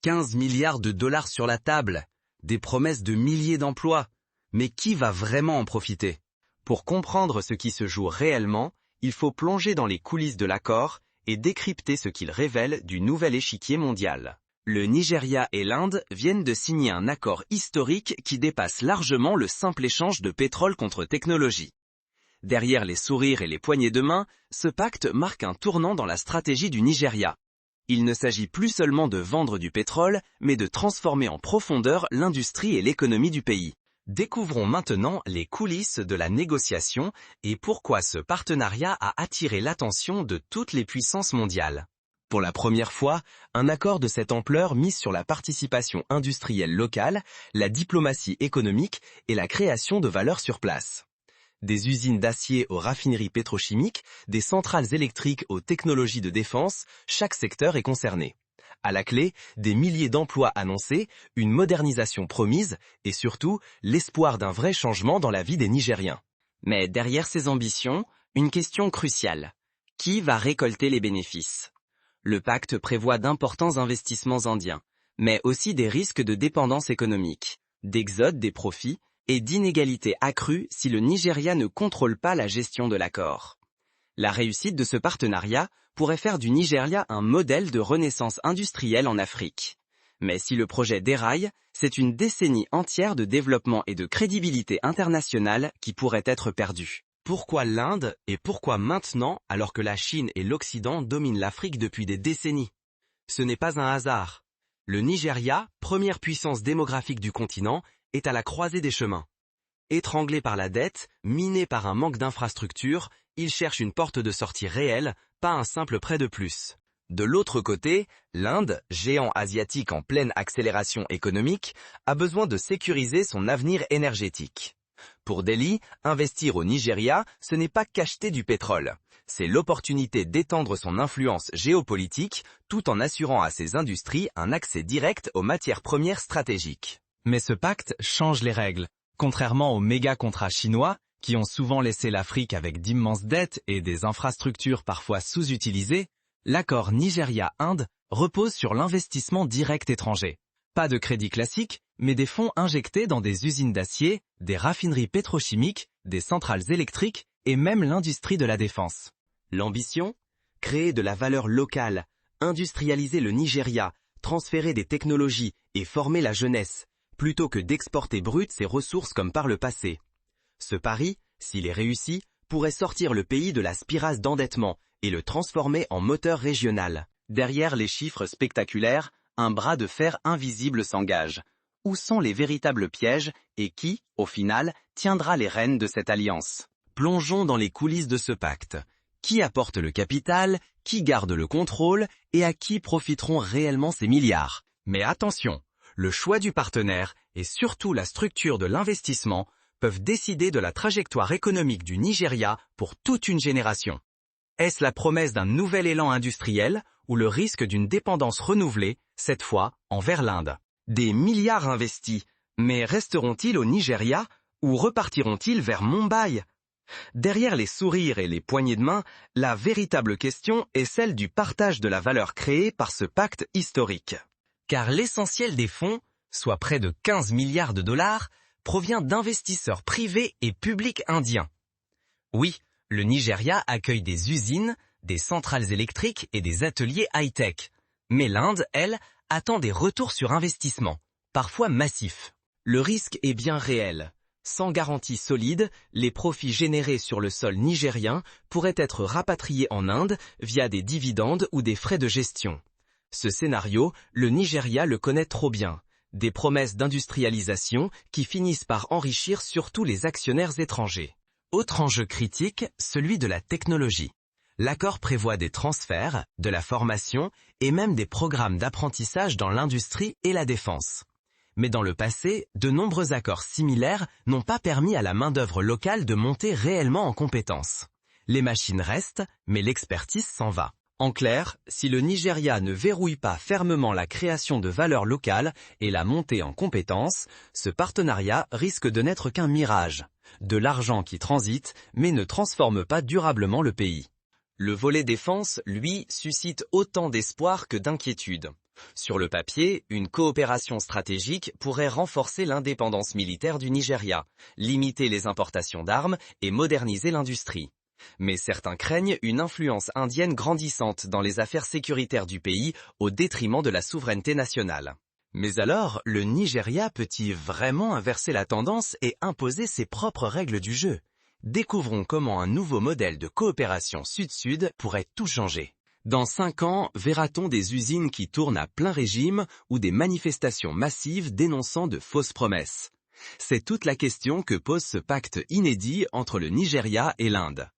15 milliards de dollars sur la table, des promesses de milliers d'emplois. Mais qui va vraiment en profiter? Pour comprendre ce qui se joue réellement, il faut plonger dans les coulisses de l'accord et décrypter ce qu'il révèle du nouvel échiquier mondial. Le Nigeria et l'Inde viennent de signer un accord historique qui dépasse largement le simple échange de pétrole contre technologie. Derrière les sourires et les poignées de main, ce pacte marque un tournant dans la stratégie du Nigeria. Il ne s'agit plus seulement de vendre du pétrole, mais de transformer en profondeur l'industrie et l'économie du pays. Découvrons maintenant les coulisses de la négociation et pourquoi ce partenariat a attiré l'attention de toutes les puissances mondiales. Pour la première fois, un accord de cette ampleur mise sur la participation industrielle locale, la diplomatie économique et la création de valeur sur place. Des usines d'acier aux raffineries pétrochimiques, des centrales électriques aux technologies de défense, chaque secteur est concerné. À la clé, des milliers d'emplois annoncés, une modernisation promise et surtout, l'espoir d'un vrai changement dans la vie des Nigériens. Mais derrière ces ambitions, une question cruciale. Qui va récolter les bénéfices? Le pacte prévoit d'importants investissements indiens, mais aussi des risques de dépendance économique, d'exode des profits et d'inégalités accrues si le Nigeria ne contrôle pas la gestion de l'accord. La réussite de ce partenariat pourrait faire du Nigeria un modèle de renaissance industrielle en Afrique. Mais si le projet déraille, c'est une décennie entière de développement et de crédibilité internationale qui pourrait être perdue. Pourquoi l'Inde et pourquoi maintenant alors que la Chine et l'Occident dominent l'Afrique depuis des décennies? Ce n'est pas un hasard. Le Nigeria, première puissance démographique du continent, est à la croisée des chemins. Étranglé par la dette, miné par un manque d'infrastructures, il cherche une porte de sortie réelle, pas un simple prêt de plus. De l'autre côté, l'Inde, géant asiatique en pleine accélération économique, a besoin de sécuriser son avenir énergétique. Pour Delhi, investir au Nigeria, ce n'est pas qu'acheter du pétrole. C'est l'opportunité d'étendre son influence géopolitique tout en assurant à ses industries un accès direct aux matières premières stratégiques. Mais ce pacte change les règles. Contrairement aux méga-contrats chinois, qui ont souvent laissé l'Afrique avec d'immenses dettes et des infrastructures parfois sous-utilisées, l'accord Nigeria-Inde repose sur l'investissement direct étranger. Pas de crédit classique, mais des fonds injectés dans des usines d'acier, des raffineries pétrochimiques, des centrales électriques et même l'industrie de la défense. L'ambition? Créer de la valeur locale, industrialiser le Nigeria, transférer des technologies et former la jeunesse, plutôt que d'exporter brut ses ressources comme par le passé. Ce pari, s'il est réussi, pourrait sortir le pays de la spirale d'endettement et le transformer en moteur régional. Derrière les chiffres spectaculaires, un bras de fer invisible s'engage. Où sont les véritables pièges et qui, au final, tiendra les rênes de cette alliance? Plongeons dans les coulisses de ce pacte. Qui apporte le capital, qui garde le contrôle et à qui profiteront réellement ces milliards? Mais attention, le choix du partenaire et surtout la structure de l'investissement peuvent décider de la trajectoire économique du Nigeria pour toute une génération. Est-ce la promesse d'un nouvel élan industriel ou le risque d'une dépendance renouvelée, cette fois envers l'Inde? Des milliards investis, mais resteront-ils au Nigeria ou repartiront-ils vers Mumbai? Derrière les sourires et les poignées de main, la véritable question est celle du partage de la valeur créée par ce pacte historique. Car l'essentiel des fonds, soit près de 15 milliards de dollars, provient d'investisseurs privés et publics indiens. Oui, le Nigeria accueille des usines, des centrales électriques et des ateliers high-tech. Mais l'Inde, elle, attend des retours sur investissement, parfois massifs. Le risque est bien réel. Sans garantie solide, les profits générés sur le sol nigérien pourraient être rapatriés en Inde via des dividendes ou des frais de gestion. Ce scénario, le Nigeria le connaît trop bien. Des promesses d'industrialisation qui finissent par enrichir surtout les actionnaires étrangers. Autre enjeu critique, celui de la technologie. L'accord prévoit des transferts, de la formation et même des programmes d'apprentissage dans l'industrie et la défense. Mais dans le passé, de nombreux accords similaires n'ont pas permis à la main-d'œuvre locale de monter réellement en compétences. Les machines restent, mais l'expertise s'en va. En clair, si le Nigeria ne verrouille pas fermement la création de valeur locale et la montée en compétences, ce partenariat risque de n'être qu'un mirage. De l'argent qui transite, mais ne transforme pas durablement le pays. Le volet défense, lui, suscite autant d'espoir que d'inquiétude. Sur le papier, une coopération stratégique pourrait renforcer l'indépendance militaire du Nigeria, limiter les importations d'armes et moderniser l'industrie. Mais certains craignent une influence indienne grandissante dans les affaires sécuritaires du pays au détriment de la souveraineté nationale. Mais alors, le Nigeria peut-il vraiment inverser la tendance et imposer ses propres règles du jeu? Découvrons comment un nouveau modèle de coopération Sud-Sud pourrait tout changer. Dans 5 ans, verra-t-on des usines qui tournent à plein régime ou des manifestations massives dénonçant de fausses promesses? C'est toute la question que pose ce pacte inédit entre le Nigeria et l'Inde.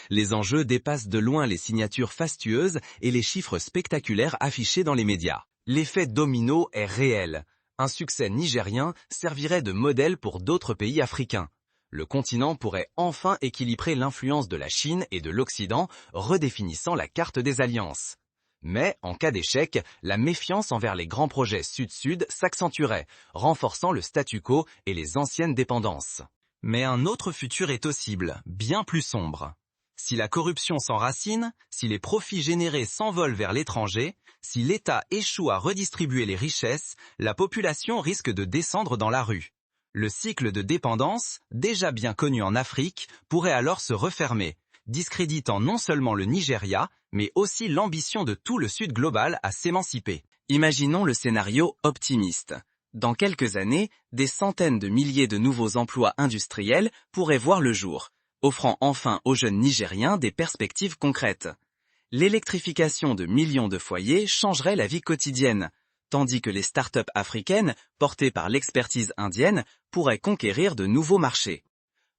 Les enjeux dépassent de loin les signatures fastueuses et les chiffres spectaculaires affichés dans les médias. L'effet domino est réel. Un succès nigérien servirait de modèle pour d'autres pays africains. Le continent pourrait enfin équilibrer l'influence de la Chine et de l'Occident, redéfinissant la carte des alliances. Mais, en cas d'échec, la méfiance envers les grands projets Sud-Sud s'accentuerait, renforçant le statu quo et les anciennes dépendances. Mais un autre futur est possible, bien plus sombre. Si la corruption s'enracine, si les profits générés s'envolent vers l'étranger, si l'État échoue à redistribuer les richesses, la population risque de descendre dans la rue. Le cycle de dépendance, déjà bien connu en Afrique, pourrait alors se refermer, discréditant non seulement le Nigeria, mais aussi l'ambition de tout le Sud global à s'émanciper. Imaginons le scénario optimiste. Dans quelques années, des centaines de milliers de nouveaux emplois industriels pourraient voir le jour, offrant enfin aux jeunes Nigériens des perspectives concrètes. L'électrification de millions de foyers changerait la vie quotidienne, tandis que les startups africaines, portées par l'expertise indienne, pourraient conquérir de nouveaux marchés.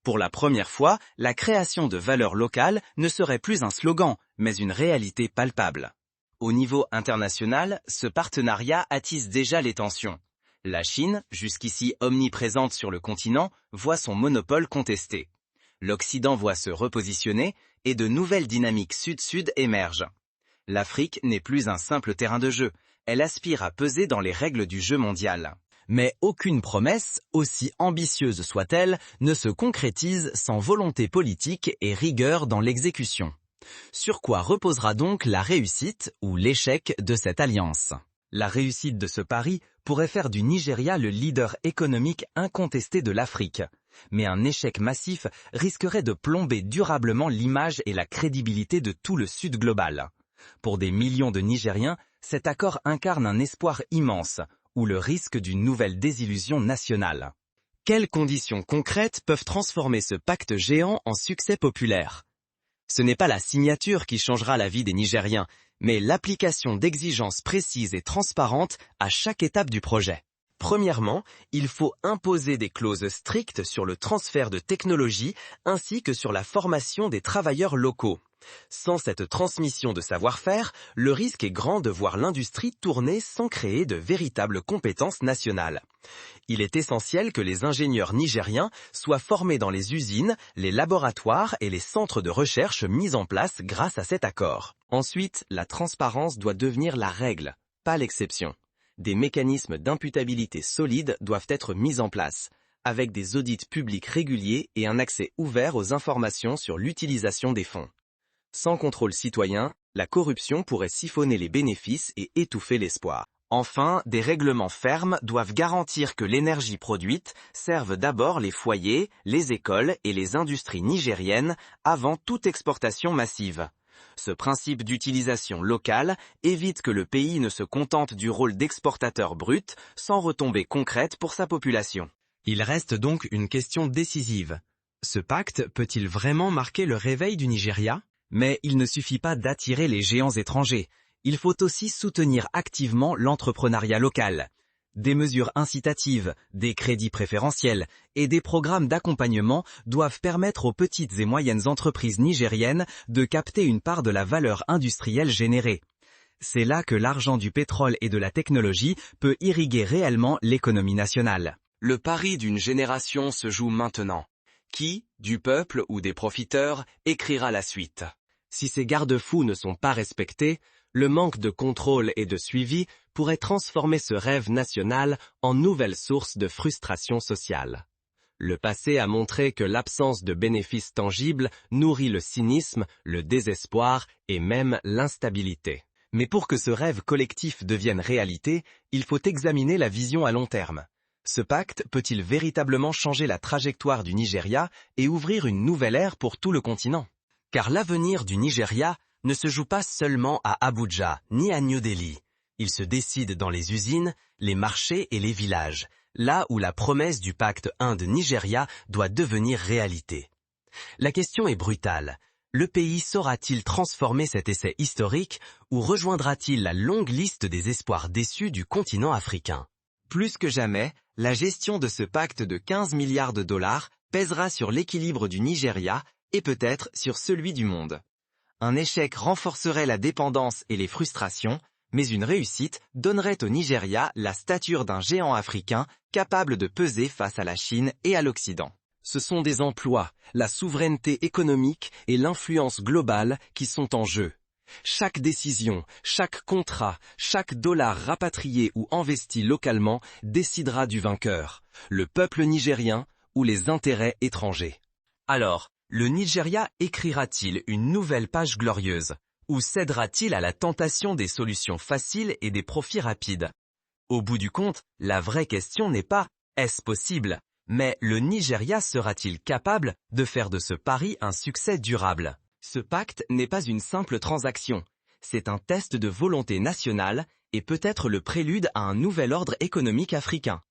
Pour la première fois, la création de valeur locale ne serait plus un slogan, mais une réalité palpable. Au niveau international, ce partenariat attise déjà les tensions. La Chine, jusqu'ici omniprésente sur le continent, voit son monopole contesté. L'Occident voit se repositionner et de nouvelles dynamiques Sud-Sud émergent. L'Afrique n'est plus un simple terrain de jeu, elle aspire à peser dans les règles du jeu mondial. Mais aucune promesse, aussi ambitieuse soit-elle, ne se concrétise sans volonté politique et rigueur dans l'exécution. Sur quoi reposera donc la réussite ou l'échec de cette alliance? La réussite de ce pari pourrait faire du Nigeria le leader économique incontesté de l'Afrique. Mais un échec massif risquerait de plomber durablement l'image et la crédibilité de tout le Sud global. Pour des millions de Nigériens, cet accord incarne un espoir immense, ou le risque d'une nouvelle désillusion nationale. Quelles conditions concrètes peuvent transformer ce pacte géant en succès populaire? Ce n'est pas la signature qui changera la vie des Nigériens, mais l'application d'exigences précises et transparentes à chaque étape du projet. Premièrement, il faut imposer des clauses strictes sur le transfert de technologie ainsi que sur la formation des travailleurs locaux. Sans cette transmission de savoir-faire, le risque est grand de voir l'industrie tourner sans créer de véritables compétences nationales. Il est essentiel que les ingénieurs nigériens soient formés dans les usines, les laboratoires et les centres de recherche mis en place grâce à cet accord. Ensuite, la transparence doit devenir la règle, pas l'exception. Des mécanismes d'imputabilité solides doivent être mis en place, avec des audits publics réguliers et un accès ouvert aux informations sur l'utilisation des fonds. Sans contrôle citoyen, la corruption pourrait siphonner les bénéfices et étouffer l'espoir. Enfin, des règlements fermes doivent garantir que l'énergie produite serve d'abord les foyers, les écoles et les industries nigériennes avant toute exportation massive. Ce principe d'utilisation locale évite que le pays ne se contente du rôle d'exportateur brut sans retombées concrètes pour sa population. Il reste donc une question décisive. Ce pacte peut-il vraiment marquer le réveil du Nigeria? Mais il ne suffit pas d'attirer les géants étrangers. Il faut aussi soutenir activement l'entrepreneuriat local. Des mesures incitatives, des crédits préférentiels et des programmes d'accompagnement doivent permettre aux petites et moyennes entreprises nigériennes de capter une part de la valeur industrielle générée. C'est là que l'argent du pétrole et de la technologie peut irriguer réellement l'économie nationale. Le pari d'une génération se joue maintenant. Qui, du peuple ou des profiteurs, écrira la suite? Si ces garde-fous ne sont pas respectés, le manque de contrôle et de suivi pourrait transformer ce rêve national en nouvelle source de frustration sociale. Le passé a montré que l'absence de bénéfices tangibles nourrit le cynisme, le désespoir et même l'instabilité. Mais pour que ce rêve collectif devienne réalité, il faut examiner la vision à long terme. Ce pacte peut-il véritablement changer la trajectoire du Nigeria et ouvrir une nouvelle ère pour tout le continent? Car l'avenir du Nigeria ne se joue pas seulement à Abuja ni à New Delhi. Il se décide dans les usines, les marchés et les villages, là où la promesse du pacte Inde-Nigeria doit devenir réalité. La question est brutale. Le pays saura-t-il transformer cet essai historique ou rejoindra-t-il la longue liste des espoirs déçus du continent africain? Plus que jamais, la gestion de ce pacte de 15 milliards de dollars pèsera sur l'équilibre du Nigeria et peut-être sur celui du monde. Un échec renforcerait la dépendance et les frustrations, mais une réussite donnerait au Nigeria la stature d'un géant africain capable de peser face à la Chine et à l'Occident. Ce sont des emplois, la souveraineté économique et l'influence globale qui sont en jeu. Chaque décision, chaque contrat, chaque dollar rapatrié ou investi localement décidera du vainqueur, le peuple nigérien ou les intérêts étrangers. Alors, le Nigeria écrira-t-il une nouvelle page glorieuse, ou cédera-t-il à la tentation des solutions faciles et des profits rapides? Au bout du compte, la vraie question n'est pas « est-ce possible ?», mais le Nigeria sera-t-il capable de faire de ce pari un succès durable? Ce pacte n'est pas une simple transaction, c'est un test de volonté nationale et peut-être le prélude à un nouvel ordre économique africain.